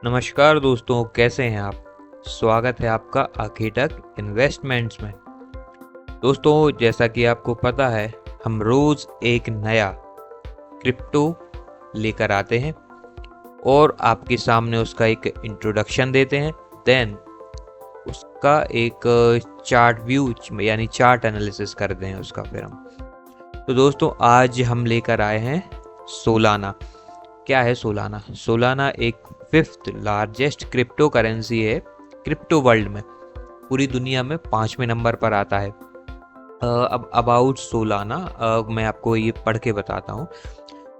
नमस्कार दोस्तों, कैसे हैं आप। स्वागत है आपका आर्किटेक्ट इन्वेस्टमेंट्स में। दोस्तों, जैसा कि आपको पता है, हम रोज एक नया क्रिप्टो लेकर आते हैं और आपके सामने उसका एक इंट्रोडक्शन देते हैं। देन उसका एक चार्ट व्यू यानी चार्ट एनालिसिस करते हैं उसका। फिर हम तो दोस्तों आज हम लेकर आए हैं सोलाना। क्या है सोलाना? सोलाना एक 5th लार्जेस्ट क्रिप्टो करेंसी है क्रिप्टो वर्ल्ड में। पूरी दुनिया में 5वें नंबर पर आता है। अब अबाउट सोलाना मैं आपको ये पढ़ के बताता हूँ।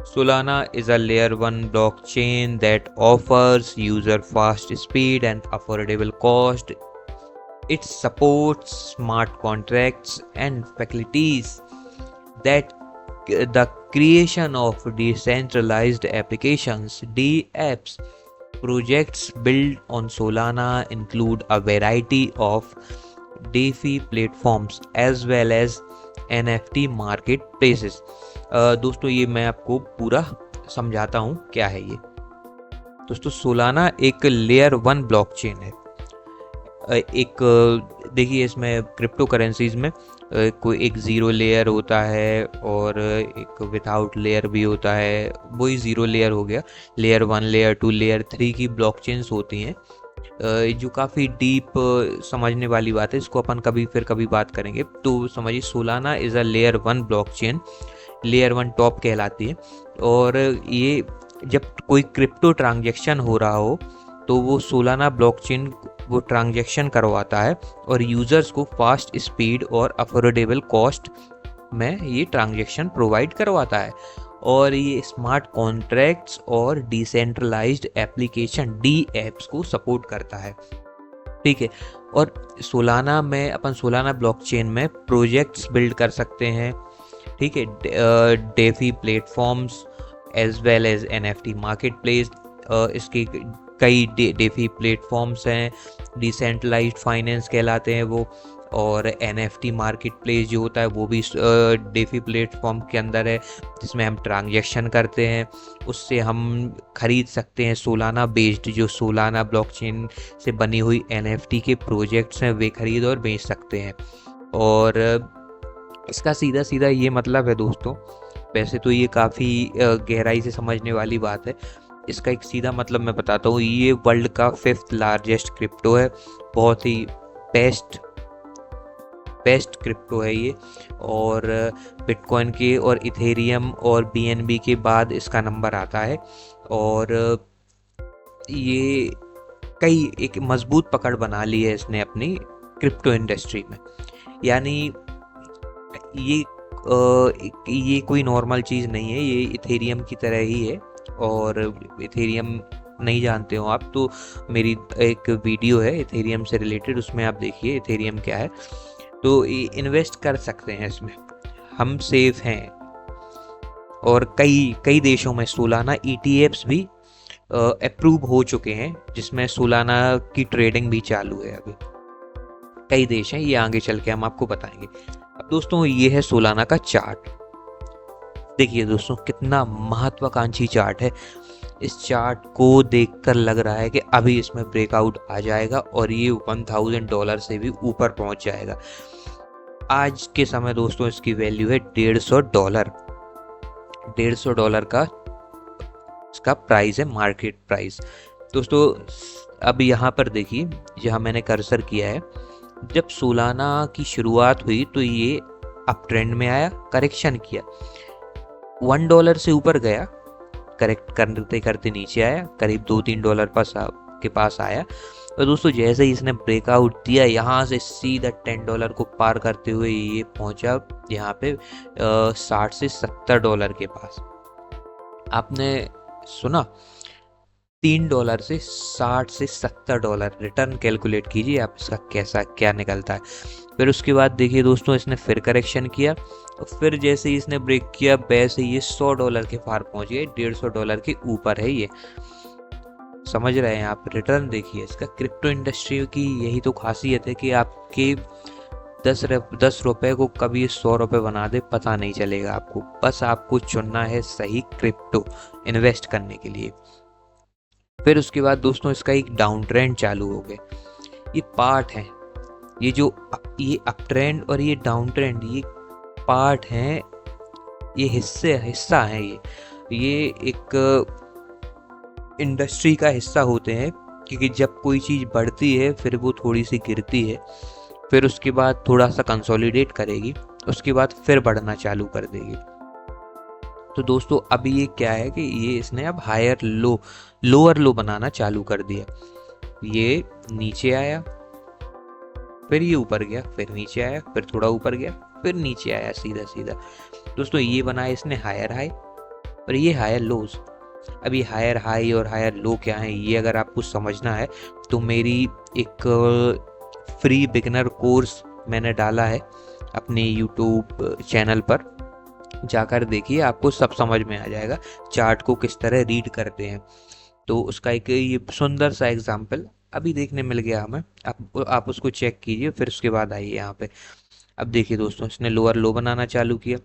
Solana is a layer 1 blockchain that offers user fast speed and affordable cost. It supports smart contracts and facilities that the creation of decentralized applications. DApps projects built on Solana include a variety of DeFi platforms as well as NFT marketplaces. दोस्तों ये मैं आपको पूरा समझाता हूँ क्या है ये। दोस्तों सोलाना एक लेयर 1 ब्लॉकचेन है। देखिए इसमें क्रिप्टो करेंसीज में कोई एक ज़ीरो लेयर होता है और एक विदाउट लेयर भी होता है। वही ज़ीरो लेयर हो गया। लेयर 1, लेयर 2, लेयर 3 की ब्लॉकचेन्स होती हैं, जो काफ़ी डीप समझने वाली बात है। इसको अपन कभी बात करेंगे। तो समझिए Solana is a layer 1 blockchain, layer 1 top कहलाती है। और ये जब कोई क्रिप्टो ट्रांजैक्शन हो रहा हो तो वो सोलाना ब्लॉकचेन वो ट्रांजैक्शन करवाता है और यूज़र्स को फास्ट स्पीड और अफोर्डेबल कॉस्ट में ये ट्रांजैक्शन प्रोवाइड करवाता है। और ये स्मार्ट कॉन्ट्रैक्ट्स और डिसेंट्रलाइज्ड एप्लीकेशन डी एप्स को सपोर्ट करता है। ठीक है। और सोलाना में अपन सोलाना ब्लॉकचेन में प्रोजेक्ट्स बिल्ड कर सकते हैं। ठीक है। DeFi platforms as well as NFT marketplace. इसके कई डेफी प्लेटफॉर्म्स हैं, डिसेंट्रलाइज्ड फाइनेंस कहलाते हैं वो। और एनएफटी मार्केट प्लेस जो होता है वो भी डेफी प्लेटफॉर्म के अंदर है, जिसमें हम ट्रांजैक्शन करते हैं। उससे हम खरीद सकते हैं सोलाना बेस्ड, जो सोलाना ब्लॉकचेन से बनी हुई एनएफटी के प्रोजेक्ट्स हैं वे खरीद और बेच सकते हैं। और इसका सीधा सीधा ये मतलब है दोस्तों, वैसे तो ये काफ़ी गहराई से समझने वाली बात है। इसका एक सीधा मतलब मैं बताता हूँ। ये वर्ल्ड का 5th लार्जेस्ट क्रिप्टो है। बहुत ही बेस्ट क्रिप्टो है ये। और बिटकॉइन के और इथेरियम और बीएनबी के बाद इसका नंबर आता है। और ये कई एक मजबूत पकड़ बना ली है इसने अपनी क्रिप्टो इंडस्ट्री में। यानी ये कोई नॉर्मल चीज़ नहीं है, ये इथेरियम की तरह ही है। और इथेरियम नहीं जानते हो आप तो मेरी एक वीडियो है इथेरियम से रिलेटेड, उसमें आप देखिए इथेरियम क्या है। तो इन्वेस्ट कर सकते हैं इसमें, हम सेफ हैं। और कई देशों में सोलाना ईटीएफ्स भी अप्रूव हो चुके हैं, जिसमें सोलाना की ट्रेडिंग भी चालू है। अभी कई देश हैं, ये आगे चल के हम आपको बताएंगे। अब दोस्तों ये है सोलाना का चार्ट। देखिए दोस्तों कितना महत्वाकांक्षी चार्ट है। इस चार्ट को देखकर लग रहा है कि अभी इसमें ब्रेकआउट आ जाएगा और ये $1000 से भी ऊपर पहुंच जाएगा। आज के समय दोस्तों इसकी वैल्यू है $150। $150 का इसका प्राइस है, मार्केट प्राइस। दोस्तों अब यहाँ पर देखिए, जहाँ मैंने कर्सर किया है, जब सोलाना की शुरुआत हुई तो ये अप ट्रेंड में आया, करेक्शन किया, $1 से ऊपर गया, करेक्ट करते करते नीचे आया, करीब $2-3 के पास आया। और दोस्तों जैसे ही इसने ब्रेकआउट दिया, यहाँ से सीधा $10 को पार करते हुए ये पहुंचा यहाँ पे $60 से $70 के पास। आपने सुना, $3 से $60 से $70 रिटर्न कैलकुलेट कीजिए आप, इसका कैसा क्या निकलता है। फिर उसके बाद देखिए दोस्तों इसने फिर करेक्शन किया, और फिर जैसे ही इसने ब्रेक किया वैसे ये $100 के पार पहुंच गए। $150 के ऊपर है ये। समझ रहे हैं आप? रिटर्न देखिए इसका। क्रिप्टो इंडस्ट्री की यही तो खासियत है कि आपके 10 रुपए को कभी 100 रुपए बना दे, पता नहीं चलेगा आपको। बस आपको चुनना है सही क्रिप्टो इन्वेस्ट करने के लिए। फिर उसके बाद दोस्तों इसका एक डाउन ट्रेंड चालू हो गया। ये पार्ट है, ये जो ये अप ट्रेंड और ये डाउन ट्रेंड, ये पार्ट हैं, ये हिस्सा है। ये एक इंडस्ट्री का हिस्सा होते हैं, क्योंकि जब कोई चीज़ बढ़ती है फिर वो थोड़ी सी गिरती है, फिर उसके बाद थोड़ा सा कंसोलिडेट करेगी, उसके बाद फिर बढ़ना चालू कर देगी। तो दोस्तों अभी ये क्या है कि ये इसने अब हायर लो लोअर लो बनाना चालू कर दिया। ये नीचे आया, फिर ये ऊपर गया, फिर नीचे आया, फिर थोड़ा ऊपर गया, फिर नीचे आया, सीधा सीधा। दोस्तों ये बनाया इसने हायर हाई और ये हायर लोज। अब ये हायर हाई और हायर लो क्या है, ये अगर आपको समझना है तो मेरी एक फ्री बिगिनर कोर्स मैंने डाला है अपने यूट्यूब चैनल पर, जाकर देखिए, आपको सब समझ में आ जाएगा चार्ट को किस तरह रीड करते हैं। तो उसका एक ये सुंदर सा एग्जाम्पल अभी देखने मिल गया हमें। आप उसको चेक कीजिए, फिर उसके बाद आइए यहाँ पे। अब देखिए दोस्तों, इसने लोअर लो बनाना चालू किया,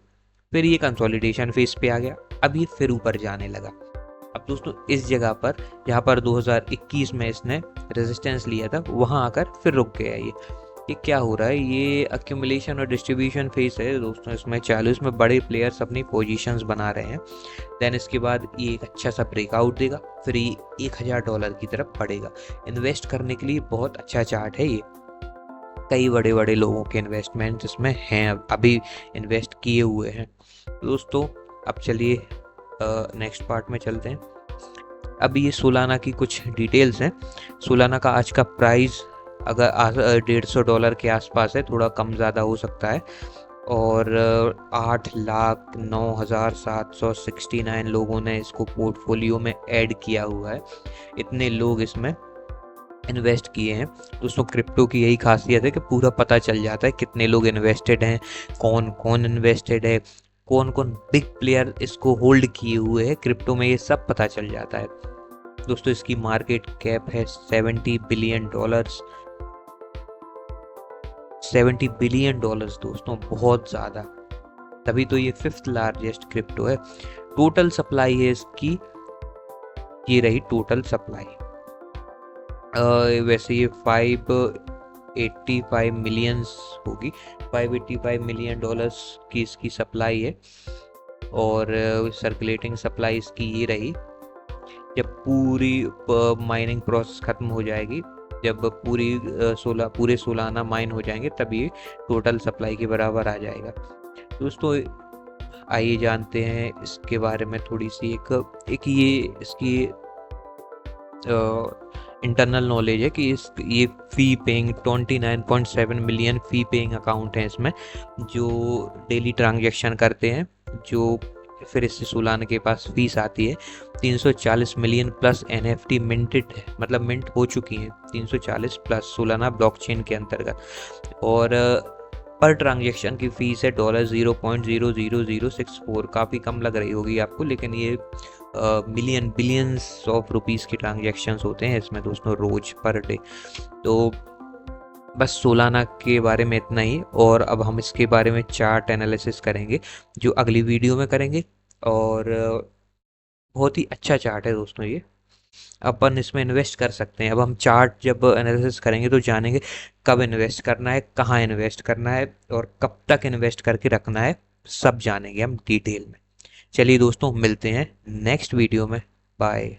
फिर ये कंसोलिडेशन फेज पे आ गया, अब ये फिर ऊपर जाने लगा। अब दोस्तों इस जगह पर जहाँ पर 2021 में इसने रेजिस्टेंस लिया था, वहां आकर फिर रुक गया। ये क्या हो रहा है, ये अक्यूमुलेशन और डिस्ट्रीब्यूशन फेज है दोस्तों इसमें चालू। इसमें बड़े प्लेयर्स अपनी पोजीशंस बना रहे हैं। देन इसके बाद ये एक अच्छा सा ब्रेकआउट देगा, फिर ये $1000 की तरफ बढ़ेगा। इन्वेस्ट करने के लिए बहुत अच्छा चार्ट है ये। कई बड़े बड़े लोगों के इन्वेस्टमेंट इसमें हैं, अभी इन्वेस्ट किए हुए हैं। दोस्तों अब चलिए नेक्स्ट पार्ट में चलते हैं। अब ये सोलाना की कुछ डिटेल्स हैं। सोलाना का आज का प्राइस अगर $150 के आसपास है, थोड़ा कम ज़्यादा हो सकता है, और 8,09,769 लोगों ने इसको पोर्टफोलियो में ऐड किया हुआ है। इतने लोग इसमें इन्वेस्ट किए हैं। दोस्तों क्रिप्टो की यही खासियत है कि पूरा पता चल जाता है कितने लोग इन्वेस्टेड हैं, कौन कौन इन्वेस्टेड है, कौन कौन बिग प्लेयर इसको होल्ड किए हुए हैं क्रिप्टो में, ये सब पता चल जाता है। दोस्तों इसकी मार्केट कैप है $70 बिलियन। $70 बिलियन दोस्तों, बहुत ज़्यादा। तभी तो ये 5th लार्जेस्ट क्रिप्टो है। टोटल सप्लाई है इसकी, ये रही टोटल सप्लाई। वैसे ये 585 मिलियंस होगी, $585 मिलियन की इसकी सप्लाई है। और सर्कुलेटिंग सप्लाई इसकी ये रही। जब पूरी माइनिंग प्रोसेस ख़त्म हो जाएगी, जब पूरे सोलाना माइन हो जाएंगे, तब ये टोटल सप्लाई के बराबर आ जाएगा। दोस्तों आइए जानते हैं इसके बारे में थोड़ी सी एक ये इसकी इंटरनल नॉलेज है कि ये फ़ी पेइंग 29.7 मिलियन फ़ी पेइंग अकाउंट हैं इसमें, जो डेली ट्रांजैक्शन करते हैं, जो फिर इससे सोलाना के पास फीस आती है। 340 मिलियन प्लस NFT मिंटेड है, मतलब मिंट हो चुकी हैं 340 प्लस सोलाना ब्लॉकचेन के अंतर्गत। और पर ट्रांजैक्शन की फीस है $0.00064। काफ़ी कम लग रही होगी आपको, लेकिन ये बिलियंस ऑफ रुपीज़ की ट्रांजैक्शंस होते हैं इसमें दोस्तों, रोज पर डे। तो बस सोलाना के बारे में इतना ही, और अब हम इसके बारे में चार्ट एनालिसिस करेंगे जो अगली वीडियो में करेंगे। और बहुत ही अच्छा चार्ट है दोस्तों ये, अपन इसमें इन्वेस्ट कर सकते हैं। अब हम चार्ट जब एनालिसिस करेंगे तो जानेंगे कब इन्वेस्ट करना है, कहाँ इन्वेस्ट करना है, और कब तक इन्वेस्ट करके रखना है, सब जानेंगे हम डिटेल में। चलिए दोस्तों मिलते हैं नेक्स्ट वीडियो में। बाय।